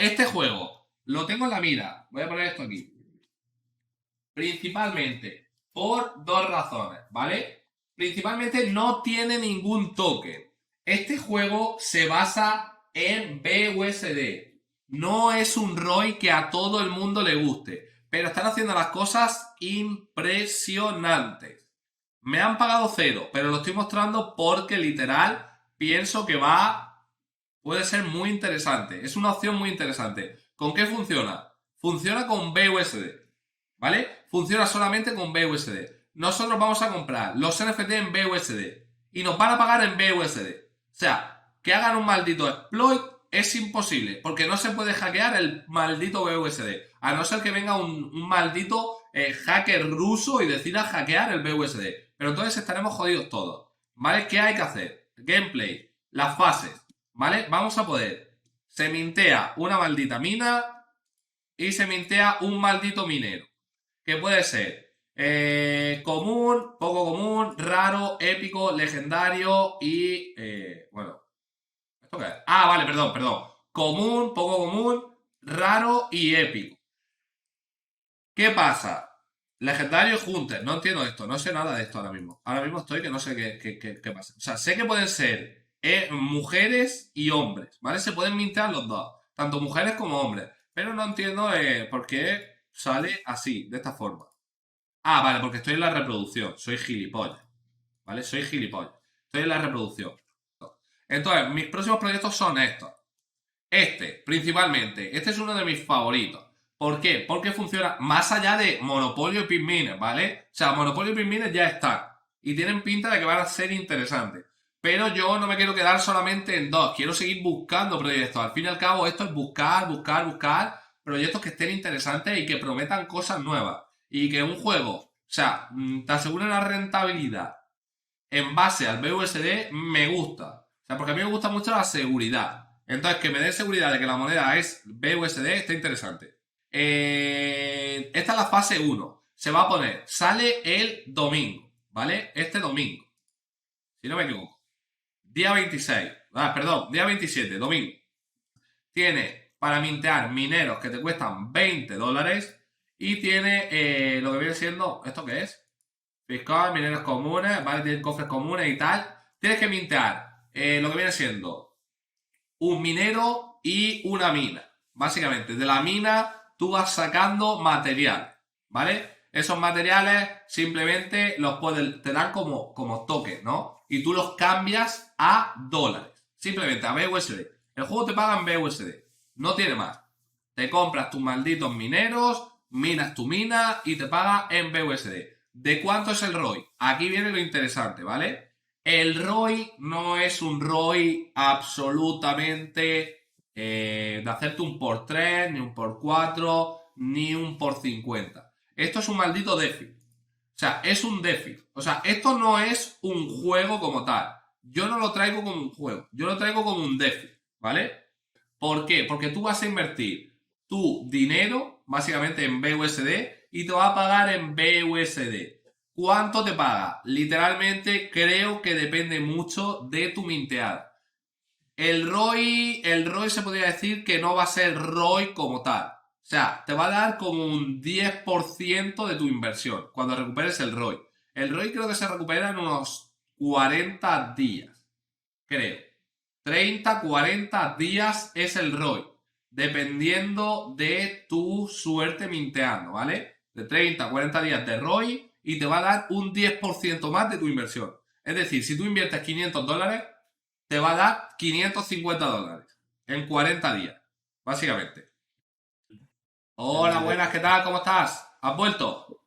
Este juego lo tengo en la mira. Voy a poner esto aquí. Principalmente por dos razones, ¿vale? Principalmente no tiene ningún token. Este juego se basa en BUSD. No es un ROI que a todo el mundo le guste, pero están haciendo las cosas impresionantes. Me han pagado cero, pero lo estoy mostrando porque literal pienso que puede ser muy interesante. Es una opción muy interesante. ¿Con qué funciona? Funciona con BUSD, ¿vale? Funciona solamente con BUSD. Nosotros vamos a comprar los NFT en BUSD y nos van a pagar en BUSD. O sea, que hagan un maldito exploit es imposible, porque no se puede hackear el maldito BUSD, a no ser que venga un maldito hacker ruso y decida hackear el BUSD. Pero entonces estaremos jodidos todos, ¿vale? ¿Qué hay que hacer? Gameplay, las fases, ¿vale? Vamos a poder. Se mintea una maldita mina y se mintea un maldito minero. Que puede ser común, poco común, raro, épico, legendario y... bueno, ¿esto qué es? Ah, vale, perdón. Común, poco común, raro y épico. ¿Qué pasa? Legendario Hunter. No entiendo esto, no sé nada de esto ahora mismo. Ahora mismo estoy que no sé qué pasa. O sea, sé que pueden ser mujeres y hombres, ¿vale? Se pueden mintear los dos, tanto mujeres como hombres. Pero no entiendo por qué sale así, de esta forma. Ah, vale, porque estoy en la reproducción. Soy gilipollas. ¿Vale? Soy gilipollas. Estoy en la reproducción. Entonces, mis próximos proyectos son estos. Este, principalmente. Este es uno de mis favoritos. ¿Por qué? Porque funciona más allá de Monopolio y Pikmin, ¿vale? O sea, Monopolio y Pikmin ya están. Y tienen pinta de que van a ser interesantes. Pero yo no me quiero quedar solamente en dos. Quiero seguir buscando proyectos. Al fin y al cabo, esto es buscar proyectos que estén interesantes y que prometan cosas nuevas. Y que un juego, o sea, te asegure una rentabilidad en base al BUSD, me gusta. O sea, porque a mí me gusta mucho la seguridad. Entonces, que me dé seguridad de que la moneda es BUSD está interesante. Esta es la fase 1. Se va a poner, sale el domingo, ¿vale? Este domingo, si no me equivoco. Día 26. Perdón, día 27, domingo. Tiene para mintear mineros que te cuestan $20 y tiene lo que viene siendo, ¿esto qué es? Bitcoin, mineros comunes, ¿vale? Tienen cofres comunes y tal. Tienes que mintear lo que viene siendo un minero y una mina. Básicamente, de la mina tú vas sacando material, ¿vale? Esos materiales simplemente te dan como toques, ¿no? Y tú los cambias a dólares. Simplemente a BUSD. El juego te paga en BUSD. No tiene más. Te compras tus malditos mineros, minas tu mina y te paga en BUSD. ¿De cuánto es el ROI? Aquí viene lo interesante, ¿vale? El ROI no es un ROI absolutamente de hacerte un por 3, ni un por 4, ni un por 50. Esto es un maldito déficit. O sea, es un déficit. O sea, esto no es un juego como tal. Yo no lo traigo como un juego. Yo lo traigo como un déficit, ¿vale? ¿Por qué? Porque tú vas a invertir tu dinero, básicamente en BUSD, y te va a pagar en BUSD. ¿Cuánto te paga? Literalmente creo que depende mucho de tu minteada. El ROI se podría decir que no va a ser ROI como tal. O sea, te va a dar como un 10% de tu inversión cuando recuperes el ROI. El ROI creo que se recupera en unos 40 días. Creo. 30, 40 días es el ROI. Dependiendo de tu suerte minteando, ¿vale? De 30 a 40 días de ROI y te va a dar un 10% más de tu inversión. Es decir, si tú inviertes $500, te va a dar $550 en 40 días, básicamente. Hola, buenas, ¿qué tal? ¿Cómo estás? ¿Has vuelto?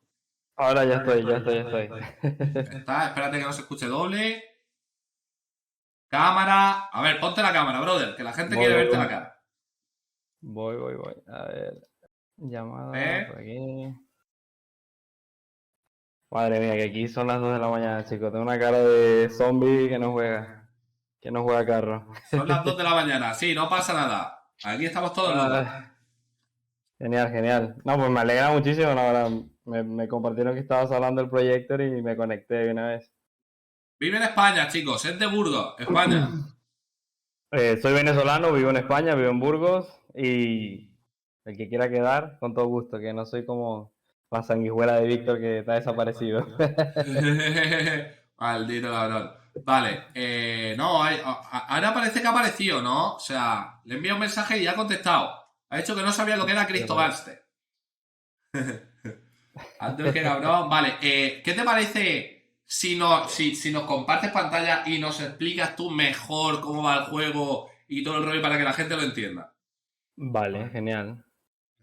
Ahora ya estoy. Espérate que no se escuche doble. Cámara. A ver, ponte la cámara, brother, que la gente Voy, quiere voy, verte la voy. cara. Voy. A ver, llamada ¿Eh? por aquí. Madre mía, que aquí son las 2 de la mañana, chicos. Tengo una cara de zombie que no juega carro. Son las 2 de la mañana. Sí, no pasa nada. Aquí estamos todos locos. Ah, genial. No, pues me alegra muchísimo, la verdad. Me compartieron que estabas hablando del proyector y me conecté de una vez. Vive en España, chicos. Es de Burgos, España. Soy venezolano, vivo en España, vivo en Burgos. Y el que quiera quedar, con todo gusto, que no soy como la sanguijuela de Víctor que está desaparecido. Maldito cabrón. Vale, no, ahora parece que ha aparecido, ¿no? O sea, le envía un mensaje y ya ha contestado. Ha dicho que no sabía lo que era Cristo Gangster. Antes que cabrón. Vale, ¿qué te parece si nos compartes pantalla y nos explicas tú mejor cómo va el juego y todo el rollo para que la gente lo entienda? Vale, genial.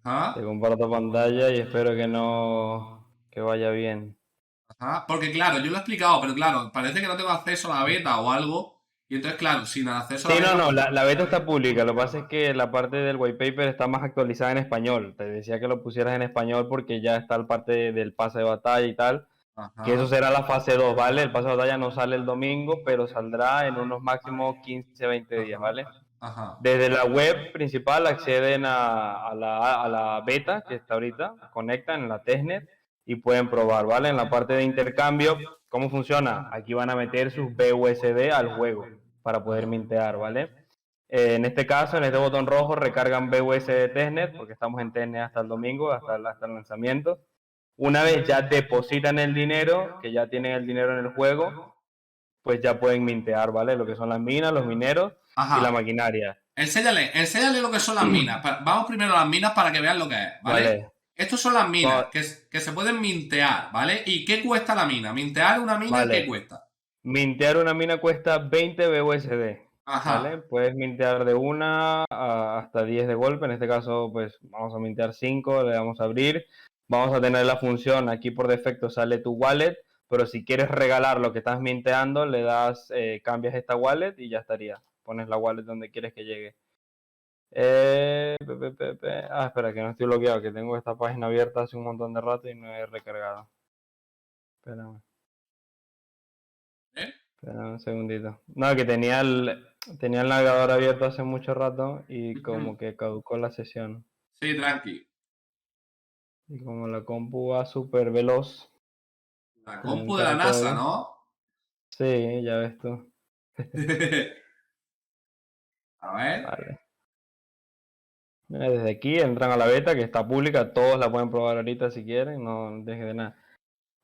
Te Ajá. comparto pantalla y espero que vaya bien. Ajá. Porque claro, yo lo he explicado, pero claro, parece que no tengo acceso a la beta o algo. Y entonces, claro, sin acceso a la Sí, no, beta, no, pues. la beta está pública. Lo que pasa es que la parte del white paper está más actualizada en español. Te decía que lo pusieras en español porque ya está la parte del pase de batalla y tal. Que eso Ajá. será la fase 2, ¿vale? El pase de batalla no sale el domingo, pero saldrá en unos máximos 15, 20 días, Ajá. ¿vale? Ajá. Desde la web principal acceden a la beta que está ahorita, conectan en la testnet y pueden probar, ¿vale? En la parte de intercambio, ¿cómo funciona? Aquí van a meter sus BUSD al juego para poder mintear, ¿vale? En este caso, en este botón rojo, recargan BUSD testnet, porque estamos en testnet hasta el domingo, hasta el lanzamiento. Una vez ya depositan el dinero, que ya tienen el dinero en el juego, pues ya pueden mintear, ¿vale? Lo que son las minas, los mineros y la Ajá. maquinaria. Enséñale lo que son las minas. Vamos primero a las minas para que vean lo que es, ¿vale? Vale. Estos son las minas Va- que se pueden mintear, ¿vale? ¿Y qué cuesta la mina? Mintear una mina, ¿qué Vale. cuesta? Mintear una mina cuesta 20 BUSD, ¿vale? Ajá. Puedes mintear de una hasta 10 de golpe. En este caso, pues vamos a mintear 5, le damos a abrir. Vamos a tener la función, aquí por defecto sale tu wallet, pero si quieres regalar lo que estás minteando, le das, cambias esta wallet y ya estaría. Pones la wallet donde quieres que llegue. Espera, que no estoy bloqueado, que tengo esta página abierta hace un montón de rato y no he recargado. Espérame. ¿Eh? Espera un segundito. No, que tenía el navegador abierto hace mucho rato y como que caducó la sesión. Sí, tranqui. Y como la compu va súper veloz, La como un compu de la NASA, caracol. ¿no? Sí, ya ves tú. A ver. Vale. Mira, desde aquí entran a la beta que está pública, todos la pueden probar ahorita si quieren, no dejen de nada.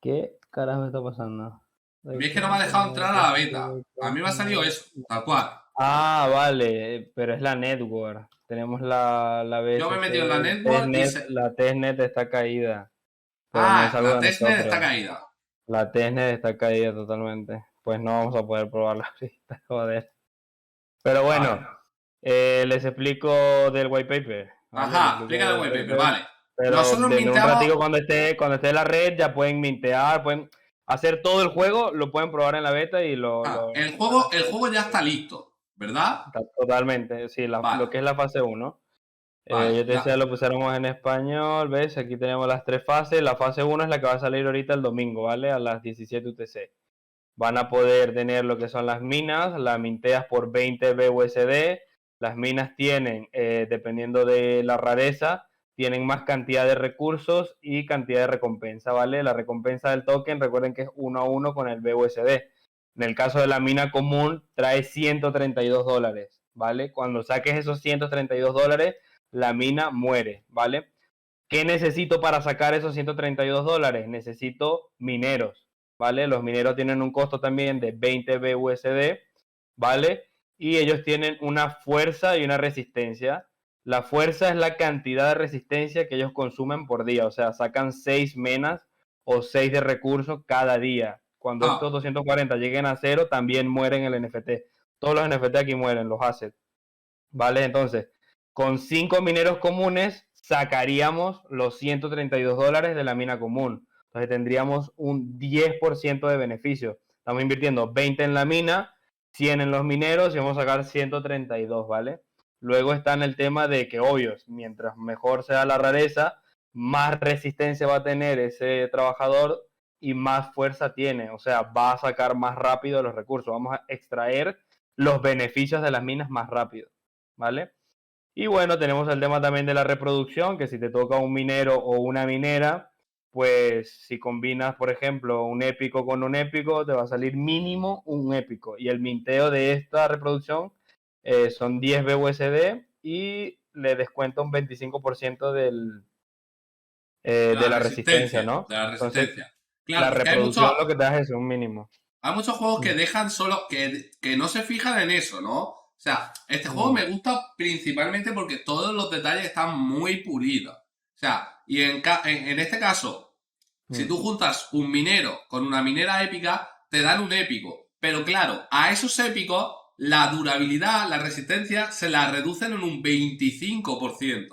¿Qué carajo está pasando? A mí es que no me ha dejado entrar a la beta. A mí me ha salido eso, tal cual. Ah, vale, pero es la network. Tenemos la Yo me he metido en la BSC network y testnet, se... la testnet está caída, pero no es Ah, algo la de testnet está nosotros. caída. La testnet está caída totalmente. Pues no vamos a poder probarla ahorita, joder. Pero Vale. bueno, les explico del white paper, ¿vale? Les Ajá, explico explica del el white wallpaper, paper. vale. Pero Nosotros dentro de un minteamos... ratico cuando esté en la red ya pueden mintear, pueden hacer todo el juego, lo pueden probar en la beta y van a El hacer juego ya está listo, ¿verdad? totalmente, sí, lo Vale, que es la fase 1. vale. Yo te decía, lo pusiéramos en español, ¿ves? Aquí tenemos las 3 fases. La fase 1 es la que va a salir ahorita el domingo, ¿vale? A las 17 UTC. Van a poder tener lo que son las minas, las minteas por 20 BUSD. Las minas tienen, dependiendo de la rareza, tienen más cantidad de recursos y cantidad de recompensa, ¿vale? La recompensa del token, recuerden que es 1 a 1 con el BUSD. En el caso de la mina común, trae $132, ¿vale? Cuando saques esos $132, la mina muere, ¿vale? ¿Qué necesito para sacar esos $132? Necesito mineros, ¿vale? Los mineros tienen un costo también de 20 BUSD, ¿vale? Y ellos tienen una fuerza y una resistencia. La fuerza es la cantidad de resistencia que ellos consumen por día, o sea, sacan 6 menas o 6 de recursos cada día. Cuando estos Ah, 240 lleguen a cero, también mueren el NFT. Todos los NFT aquí mueren, los assets, ¿vale? Entonces, con 5 mineros comunes sacaríamos los $132 de la mina común. Entonces tendríamos un 10% de beneficio. Estamos invirtiendo 20 en la mina, 100 en los mineros y vamos a sacar 132, ¿vale? Luego está en el tema de que, obvio, mientras mejor sea la rareza, más resistencia va a tener ese trabajador y más fuerza tiene. O sea, va a sacar más rápido los recursos. Vamos a extraer los beneficios de las minas más rápido, ¿vale? Y bueno, tenemos el tema también de la reproducción, que si te toca un minero o una minera, pues si combinas, por ejemplo, un épico con un épico, te va a salir mínimo un épico. Y el minteo de esta reproducción son 10 BUSD y le descuenta un 25% de la resistencia, ¿no? De la Entonces, resistencia. la Claro, es que reproducción lo que te da es un mínimo. hay muchos juegos que Mm, dejan solo, que no se fijan en eso, ¿no? O sea, este juego mm, me gusta principalmente porque todos los detalles están muy pulidos. O sea, y en este caso, si mm. tú juntas un minero con una minera épica, te dan un épico. Pero claro, a esos épicos, la durabilidad, la resistencia, se la reducen en un 25%.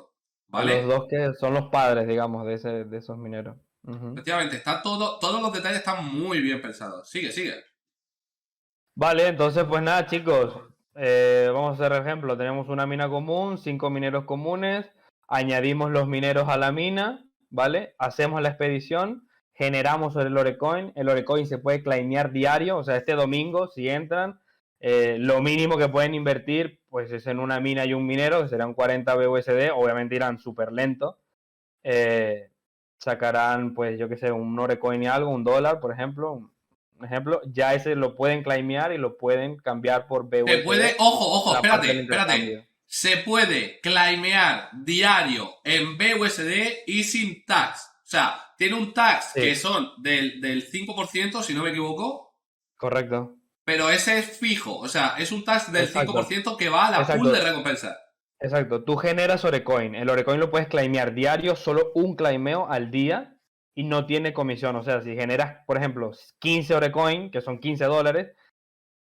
A los ¿Vale? dos que son los padres, digamos, de esos mineros. Ujú. Efectivamente, está todo, todos los detalles están muy bien pensados. Sigue, sigue. Vale, entonces pues nada, chicos, vamos a hacer ejemplo. Tenemos una mina común, 5 mineros comunes, añadimos los mineros a la mina, ¿vale? Hacemos la expedición, generamos el Orecoin. El Orecoin se puede claimear diario, o sea, este domingo, si entran, lo mínimo que pueden invertir, pues es en una mina y un minero, que serán 40 BUSD, obviamente irán súper lento. eh, Sacarán, pues yo qué sé, un Orecoin y algo, $1, por ejemplo, un ejemplo, ya ese lo pueden claimear y lo pueden cambiar por Se puede, BUSD ojo, ojo, en la parte espérate, del espérate. intercambio. Se puede claimear diario en BUSD y sin tax. O sea, tiene un tax que Sí, son del 5%, si no me equivoco, correcto. pero ese es fijo. O sea, es un tax del Exacto, 5% que va a la pool de exacto, recompensa. exacto. Tú generas Orecoin. El Orecoin lo puedes claimear diario, solo un claimeo al día y no tiene comisión. O sea, si generas, por ejemplo, 15 Orecoin, que son $15,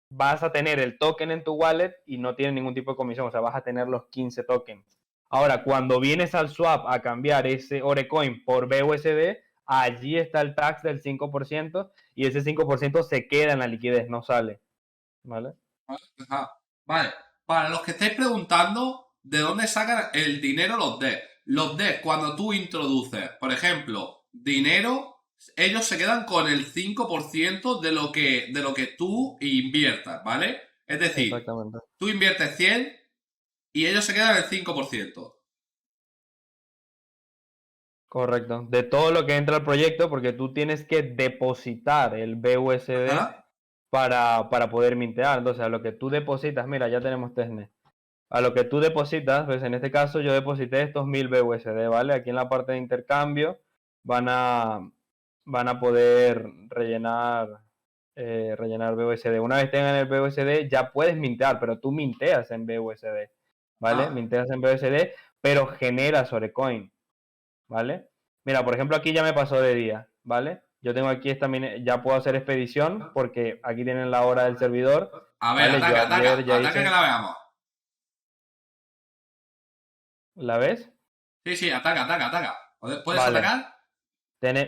vas a tener el token en tu wallet y no tiene ningún tipo de comisión, o sea, vas a tener los 15 tokens. Ahora, cuando vienes al swap a cambiar ese Orecoin por BUSD, allí está el tax del 5% y ese 5% se queda en la liquidez, no sale. ¿Vale? Ajá. Vale. Para los que estáis preguntando de dónde sacan el dinero los devs. Los devs, cuando tú introduces, por ejemplo, dinero, ellos se quedan con el 5% de lo que tú inviertas, ¿vale? Es decir, Exactamente. tú inviertes 100 y ellos se quedan el 5%. Correcto. De todo lo que entra al proyecto, porque tú tienes que depositar el BUSD Ajá. para poder mintear. Entonces, a lo que tú depositas, mira, ya tenemos testnet. A lo que tú depositas, pues en este caso yo deposité estos 1000 BUSD, ¿vale? Aquí en la parte de intercambio van a, van a poder rellenar BUSD. Una vez tengan el BUSD ya puedes mintear, pero tú minteas en BUSD, ¿vale? Ah, Minteas en BUSD, pero generas Orecoin, ¿vale? Mira, por ejemplo, aquí ya me pasó de día, ¿vale? Yo tengo aquí esta ya puedo hacer expedición porque aquí tienen la hora del servidor, a ver, ¿vale? Yo ataca, ataca, ayer ya ataca que hice, la veamos. ¿la ves? Sí, sí, ataca, ataca, ataca. ¿Puedes Vale. atacar?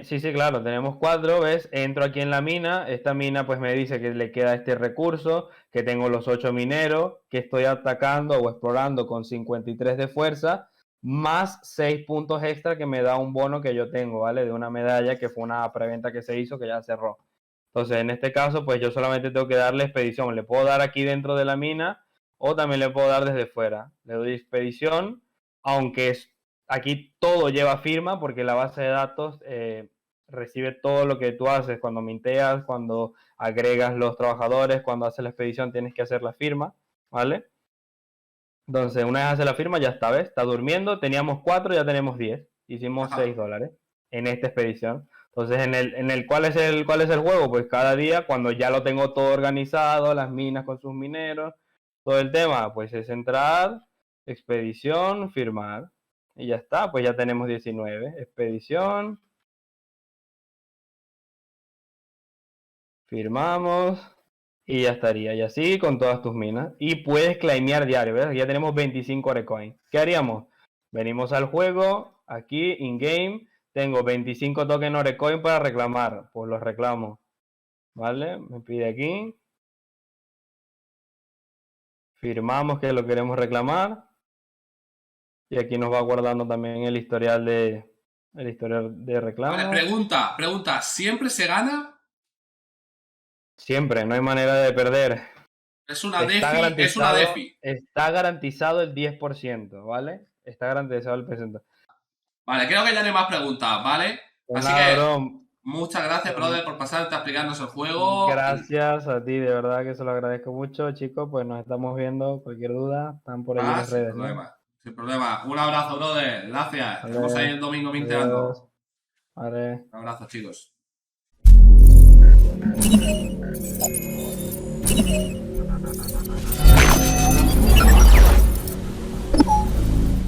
Sí, sí, claro, tenemos 4, ¿ves? Entro aquí en la mina, esta mina pues me dice que le queda este recurso, que tengo los 8 mineros, que estoy atacando o explorando con 53 de fuerza, más 6 puntos extra que me da un bono que yo tengo, ¿vale? De una medalla que fue una preventa que se hizo que ya cerró. Entonces, en este caso, pues yo solamente tengo que darle expedición. Le puedo dar aquí dentro de la mina o también le puedo dar desde fuera. Le doy expedición, aunque aquí todo lleva firma porque la base de datos recibe todo lo que tú haces cuando minteas, cuando agregas los trabajadores, cuando haces la expedición tienes que hacer la firma, ¿vale? Entonces, una vez hace la firma, ya está, ¿ves? Está durmiendo, teníamos 4, ya tenemos 10. Hicimos Ajá. $6 en esta expedición. Entonces, ¿cuál es el juego? Pues cada día, cuando ya lo tengo todo organizado, las minas con sus mineros, todo el tema, pues es entrar, expedición, firmar. Y ya está, pues ya tenemos 19. Expedición, firmamos y ya estaría. Y así con todas tus minas. Y puedes claimear diario, ¿ves? Ya tenemos 25 Orecoin. ¿Qué haríamos? Venimos al juego, aquí, in-game, tengo 25 token Orecoin para reclamar. Pues los reclamo, ¿vale? Me pide aquí. Firmamos que lo queremos reclamar. Y aquí nos va guardando también el historial de Vale, reclamos. pregunta, pregunta. ¿Siempre se gana? Siempre, no hay manera de perder. Es una DeFi, es una DeFi. Está garantizado el 10%, ¿vale? Está garantizado el porcentaje. Vale, creo que ya no hay más preguntas, ¿vale? Pues Así nada, que bro. muchas gracias, Pues brother, por pasarte a explicarnos el juego. gracias a ti, de verdad que se lo agradezco mucho, chicos. Pues nos estamos viendo. Cualquier duda, están por allí las Sin redes, ¿no? problema. Sin problema. Un abrazo, brother. Gracias. Vale. Estamos ahí el domingo minteando. Adiós. Vale. Un abrazo, chicos.